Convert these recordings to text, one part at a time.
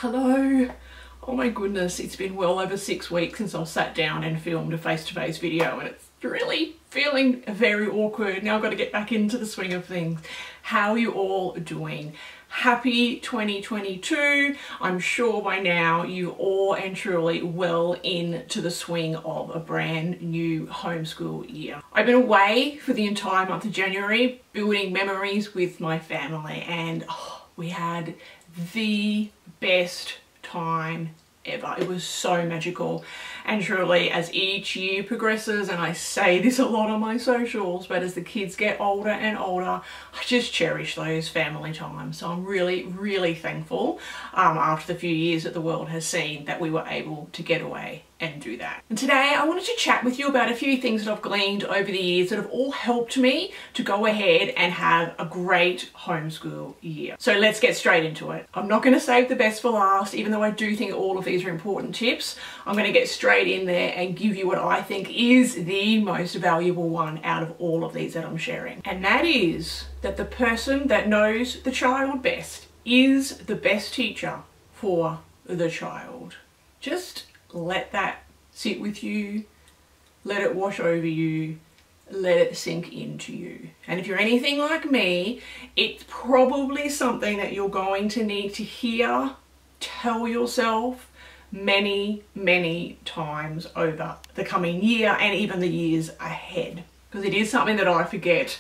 Hello. Oh my goodness, it's been well over 6 weeks since I've sat down and filmed a face-to-face video, and it's really feeling very awkward. Now I've got to get back into the swing of things. How are you all doing? Happy 2022. I'm sure by now you all and truly well into the swing of a brand new homeschool year. I've been away for the entire month of January building memories with my family, and we had the best time ever. It was so magical, and truly as each year progresses, and I say this a lot on my socials, but as the kids get older and older, I just cherish those family times. So I'm really thankful after the few years that the world has seen that we were able to get away and do that. And today I wanted to chat with you about a few things that I've gleaned over the years that have all helped me to go ahead and have a great homeschool year. So let's get straight into it. I'm not going to save the best for last, even though I do think all of these are important tips. I'm going to get straight in there and give you what I think is the most valuable one out of all of these that I'm sharing. And that is that the person that knows the child best is the best teacher for the child. Just let that sit with you, let it wash over you, let it sink into you. And if you're anything like me, it's probably something that you're going to need to hear, tell yourself many times over the coming year and even the years ahead, because it is something that I forget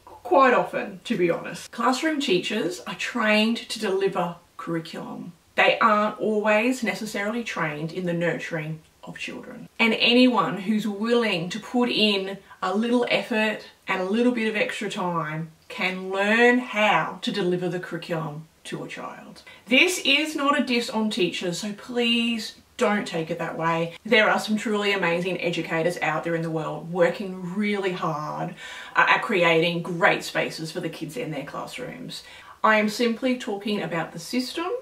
quite often, to be honest. Classroom teachers are trained to deliver curriculum. They aren't always necessarily trained in the nurturing of children. And anyone who's willing to put in a little effort and a little bit of extra time can learn how to deliver the curriculum to a child. This is not a diss on teachers, so please don't take it that way. There are some truly amazing educators out there in the world working really hard at creating great spaces for the kids in their classrooms. I am simply talking about the system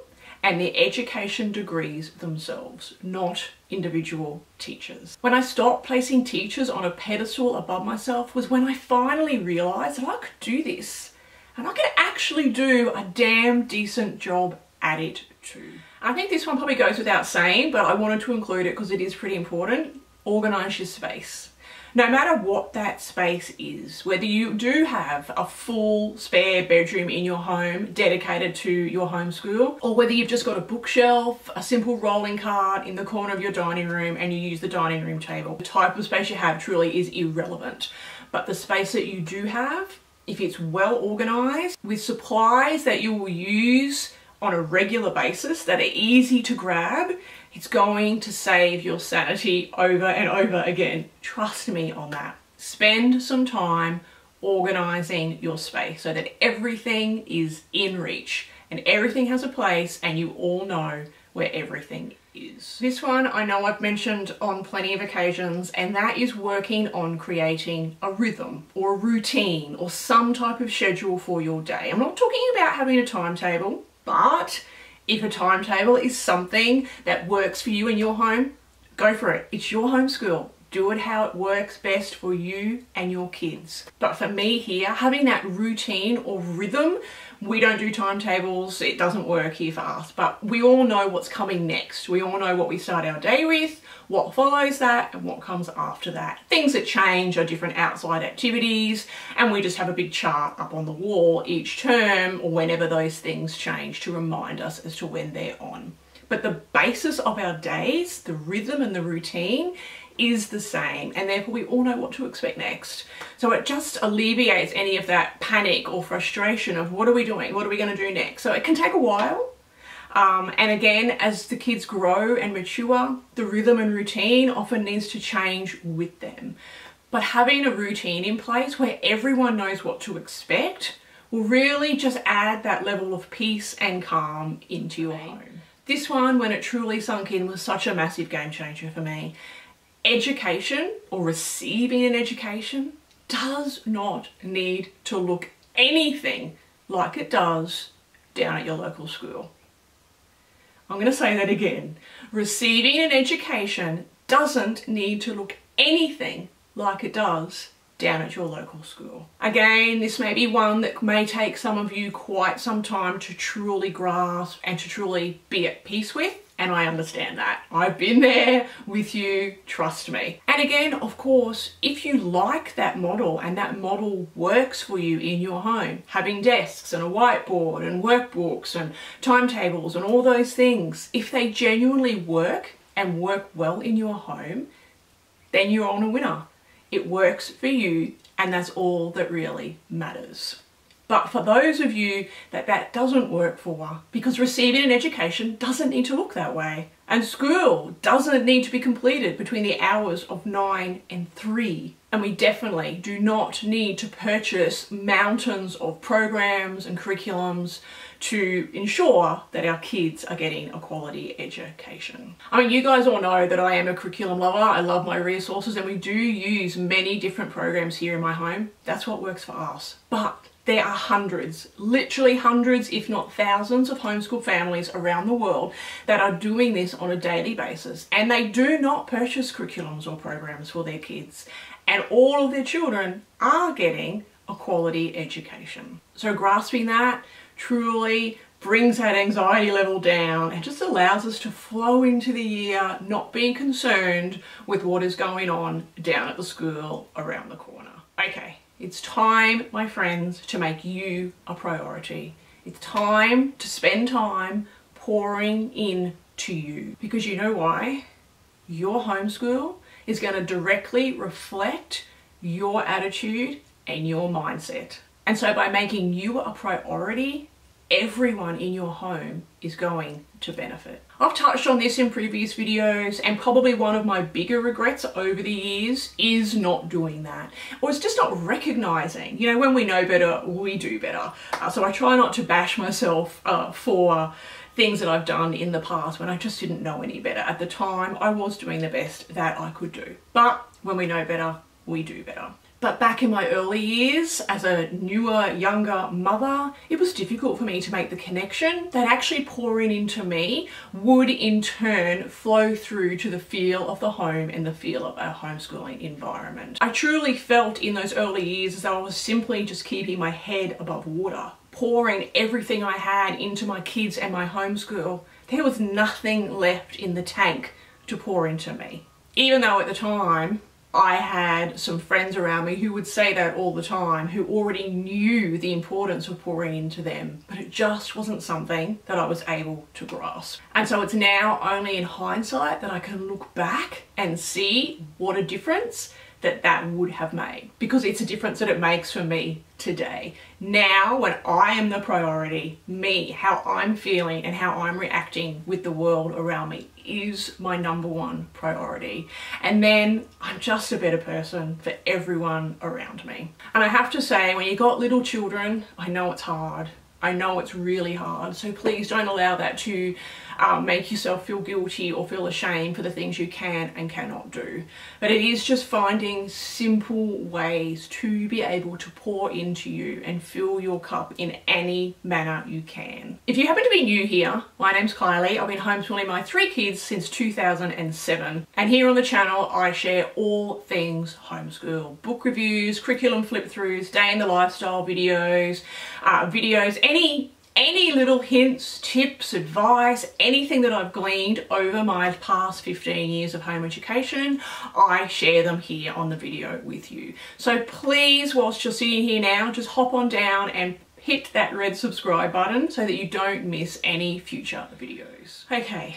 and the education degrees themselves, not individual teachers. When I stopped placing teachers on a pedestal above myself was when I finally realised that I could do this, and I could actually do a damn decent job at it too. I think this one probably goes without saying, but I wanted to include it because it is pretty important. Organise your space. No matter what that space is, whether you do have a full spare bedroom in your home dedicated to your homeschool, or whether you've just got a bookshelf, a simple rolling cart in the corner of your dining room and you use the dining room table, the type of space you have truly is irrelevant. But the space that you do have, if it's well organised with supplies that you will use on a regular basis that are easy to grab, it's going to save your sanity over and over again. Trust me on that. Spend some time organising your space so that everything is in reach and everything has a place and you all know where everything is. This one I know I've mentioned on plenty of occasions, and that is working on creating a rhythm or a routine or some type of schedule for your day. I'm not talking about having a timetable, but if a timetable is something that works for you in your home, go for it. It's your homeschool. Do it how it works best for you and your kids. But for me here, having that routine or rhythm, we don't do timetables, it doesn't work here for us, but we all know what's coming next. We all know what we start our day with, what follows that, and what comes after that. Things that change are different outside activities, and we just have a big chart up on the wall each term or whenever those things change to remind us as to when they're on. But the basis of our days, the rhythm and the routine, is the same, and therefore we all know what to expect next. So it just alleviates any of that panic or frustration of what are we doing, what are we going to do next. So it can take a while, and again, as the kids grow and mature, the rhythm and routine often needs to change with them. But having a routine in place where everyone knows what to expect will really just add that level of peace and calm into your home. This one, when it truly sunk in, was such a massive game changer for me. Education, or receiving an education, does not need to look anything like it does down at your local school. I'm going to say that again. Receiving an education doesn't need to look anything like it does down at your local school. Again, this may be one that may take some of you quite some time to truly grasp and to truly be at peace with. And I understand that. I've been there with you, trust me. And again, of course, if you like that model and that model works for you in your home, having desks and a whiteboard and workbooks and timetables and all those things, if they genuinely work and work well in your home, then you're on a winner. It works for you, and that's all that really matters. But for those of you that doesn't work for, because receiving an education doesn't need to look that way, and school doesn't need to be completed between the hours of 9 and 3, and we definitely do not need to purchase mountains of programs and curriculums to ensure that our kids are getting a quality education. I mean, you guys all know that I am a curriculum lover. I love my resources, and we do use many different programs here in my home. That's what works for us. But there are hundreds, literally hundreds, if not thousands of homeschool families around the world that are doing this on a daily basis, and they do not purchase curriculums or programs for their kids, and all of their children are getting a quality education. So grasping that truly brings that anxiety level down and just allows us to flow into the year not being concerned with what is going on down at the school around the corner. Okay. It's time, my friends, to make you a priority. It's time to spend time pouring in to you. Because you know why? Your homeschool is going to directly reflect your attitude and your mindset. And so by making you a priority, everyone in your home is going to benefit. I've touched on this in previous videos, and probably one of my bigger regrets over the years is not doing that, or it's just not recognizing, you know, when we know better, we do better. So I try not to bash myself for things that I've done in the past when I just didn't know any better. At the time, I was doing the best that I could do. But when we know better, we do better. But back in my early years, as a newer, younger mother, it was difficult for me to make the connection that actually pouring into me would in turn flow through to the feel of the home and the feel of our homeschooling environment. I truly felt in those early years as though I was simply just keeping my head above water, pouring everything I had into my kids and my homeschool. There was nothing left in the tank to pour into me. Even though at the time, I had some friends around me who would say that all the time, who already knew the importance of pouring into them, but it just wasn't something that I was able to grasp. And so it's now only in hindsight that I can look back and see what a difference that would have made, because it's a difference that it makes for me today. Now, when I am the priority, me, how I'm feeling and how I'm reacting with the world around me is my #1 priority. And then I'm just a better person for everyone around me. And I have to say, when you got little children, I know it's hard. I know it's really hard. So please don't allow that to make yourself feel guilty or feel ashamed for the things you can and cannot do. But it is just finding simple ways to be able to pour into you and fill your cup in any manner you can. If you happen to be new here, my name's Kylie. I've been homeschooling my 3 kids since 2007. And here on the channel, I share all things homeschool. Book reviews, curriculum flip-throughs, day in the lifestyle videos, any little hints, tips, advice, anything that I've gleaned over my past 15 years of home education, I share them here on the video with you. So please, whilst you're sitting here now, just hop on down and hit that red subscribe button so that you don't miss any future videos. Okay,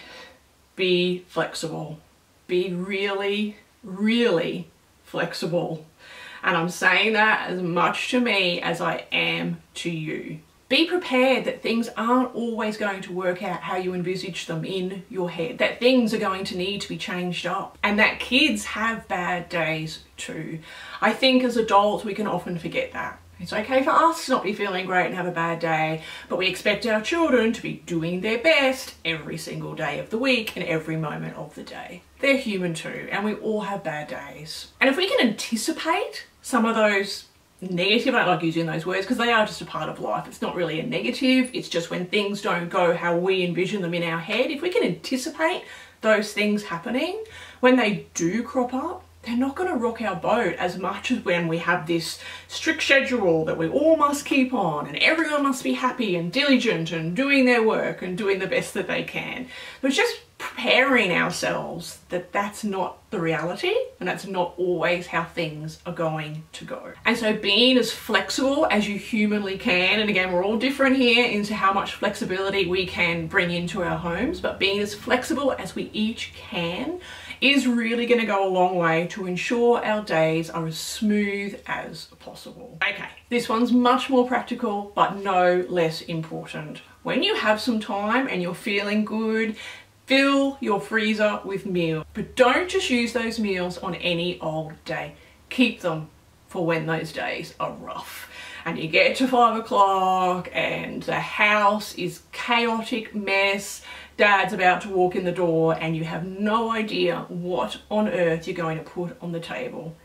be flexible. Be really, really flexible. And I'm saying that as much to me as I am to you. Be prepared that things aren't always going to work out how you envisage them in your head, that things are going to need to be changed up, and that kids have bad days too. I think as adults we can often forget that. It's okay for us to not be feeling great and have a bad day, but we expect our children to be doing their best every single day of the week and every moment of the day. They're human too, and we all have bad days. And if we can anticipate some of those negative, I don't like using those words because they are just a part of life. It's not really a negative, it's just when things don't go how we envision them in our head. If we can anticipate those things happening, when they do crop up, they're not going to rock our boat as much as when we have this strict schedule that we all must keep on and everyone must be happy and diligent and doing their work and doing the best that they can. So it's just preparing ourselves that that's not the reality and that's not always how things are going to go. And so being as flexible as you humanly can, and again, we're all different here into how much flexibility we can bring into our homes, but being as flexible as we each can is really going to go a long way to ensure our days are as smooth as possible. Okay, this one's much more practical, but no less important. When you have some time and you're feeling good, fill your freezer with meals, but don't just use those meals on any old day. Keep them for when those days are rough and you get to 5 o'clock and the house is chaotic mess, dad's about to walk in the door and you have no idea what on earth you're going to put on the table.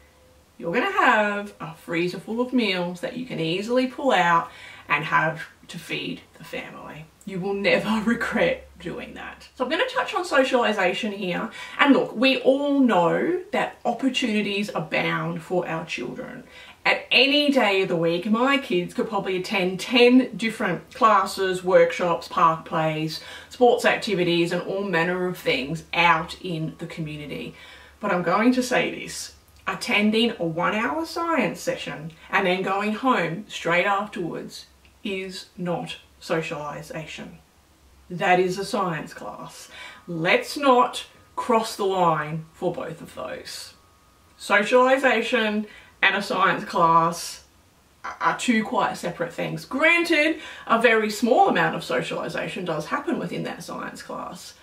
You're going to have a freezer full of meals that you can easily pull out and have to feed the family. You will never regret doing that. So I'm going to touch on socialization here. And look, we all know that opportunities abound for our children. At any day of the week, my kids could probably attend 10 different classes, workshops, park plays, sports activities, and all manner of things out in the community. But I'm going to say this. Attending a 1-hour science session and then going home straight afterwards is not socialization. That is a science class. Let's not cross the line for both of those. Socialization and a science class are two quite separate things. Granted, a very small amount of socialization does happen within that science class,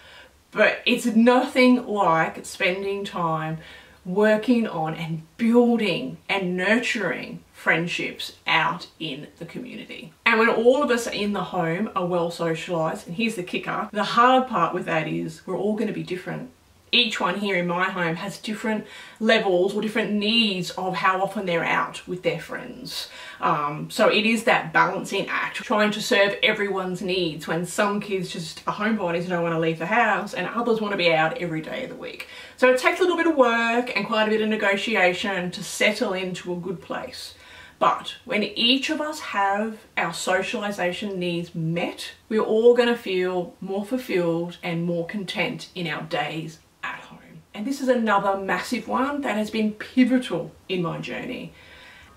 but it's nothing like spending time working on and building and nurturing friendships out in the community. And when all of us in the home are well socialized, and here's the kicker, the hard part with that is we're all going to be different. Each one here in my home has different levels or different needs of how often they're out with their friends. So it is that balancing act, trying to serve everyone's needs when some kids just are homebodies and don't want to leave the house and others want to be out every day of the week. So it takes a little bit of work and quite a bit of negotiation to settle into a good place. But when each of us have our socialization needs met, we're all going to feel more fulfilled and more content in our days at home. And this is another massive one that has been pivotal in my journey.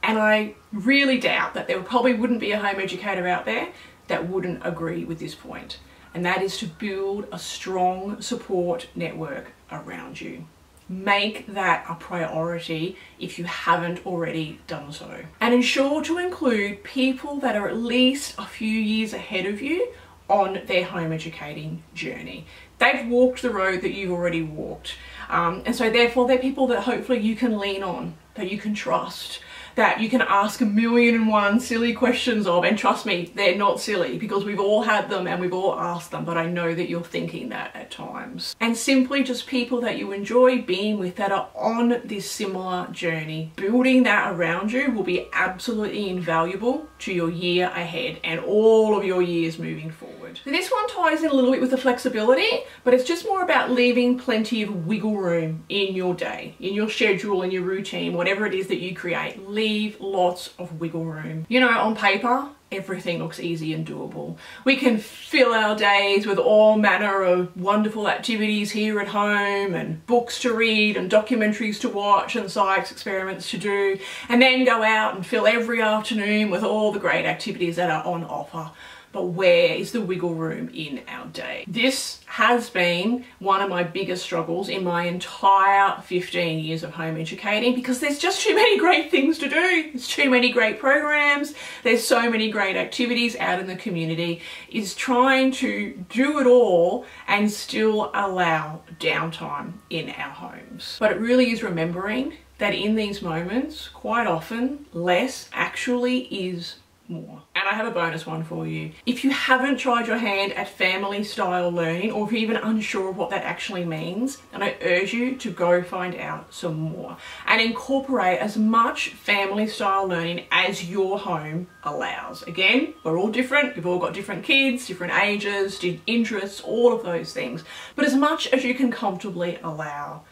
And I really doubt that there probably wouldn't be a home educator out there that wouldn't agree with this point. And that is to build a strong support network around you. Make that a priority if you haven't already done so. And ensure to include people that are at least a few years ahead of you on their home educating journey. They've walked the road that you've already walked. And so therefore they're people that hopefully you can lean on, that you can trust, that you can ask 1,000,001 silly questions of, and trust me, they're not silly because we've all had them and we've all asked them, but I know that you're thinking that at times. And simply just people that you enjoy being with that are on this similar journey. Building that around you will be absolutely invaluable to your year ahead and all of your years moving forward. So this one ties in a little bit with the flexibility, but it's just more about leaving plenty of wiggle room in your day, in your schedule, in your routine, whatever it is that you create. Leave lots of wiggle room. You know, on paper, everything looks easy and doable. We can fill our days with all manner of wonderful activities here at home and books to read and documentaries to watch and science experiments to do, and then go out and fill every afternoon with all the great activities that are on offer. But where is the wiggle room in our day? This has been one of my biggest struggles in my entire 15 years of home educating, because there's just too many great things to do. There's too many great programs. There's so many great activities out in the community. Is trying to do it all and still allow downtime in our homes. But it really is remembering that in these moments, quite often, less actually is more. And I have a bonus one for you. If you haven't tried your hand at family style learning, or if you're even unsure of what that actually means, then I urge you to go find out some more and incorporate as much family style learning as your home allows. Again, we're all different. We've all got different kids, different ages, different interests, all of those things, but as much as you can comfortably allow.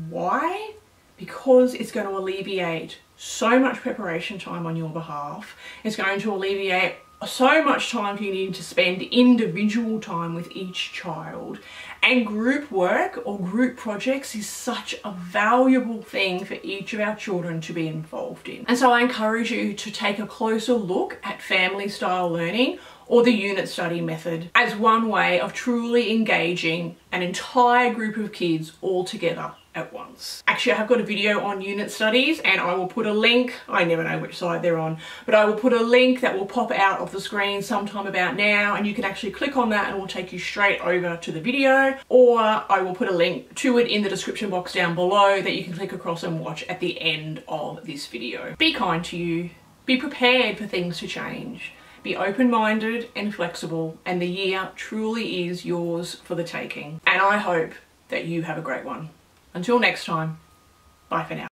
Why? because it's going to alleviate so much preparation time on your behalf. It's going to alleviate so much time you need to spend individual time with each child. And group work or group projects is such a valuable thing for each of our children to be involved in. And so I encourage you to take a closer look at family style learning or the unit study method as one way of truly engaging an entire group of kids all together at once. Actually, I have got a video on unit studies, and I will put a link, I never know which side they're on, but I will put a link that will pop out of the screen sometime about now, and you can actually click on that and it will take you straight over to the video, or I will put a link to it in the description box down below that you can click across and watch at the end of this video. Be kind to you, be prepared for things to change, be open-minded and flexible, and the year truly is yours for the taking. And I hope that you have a great one. Until next time, bye for now.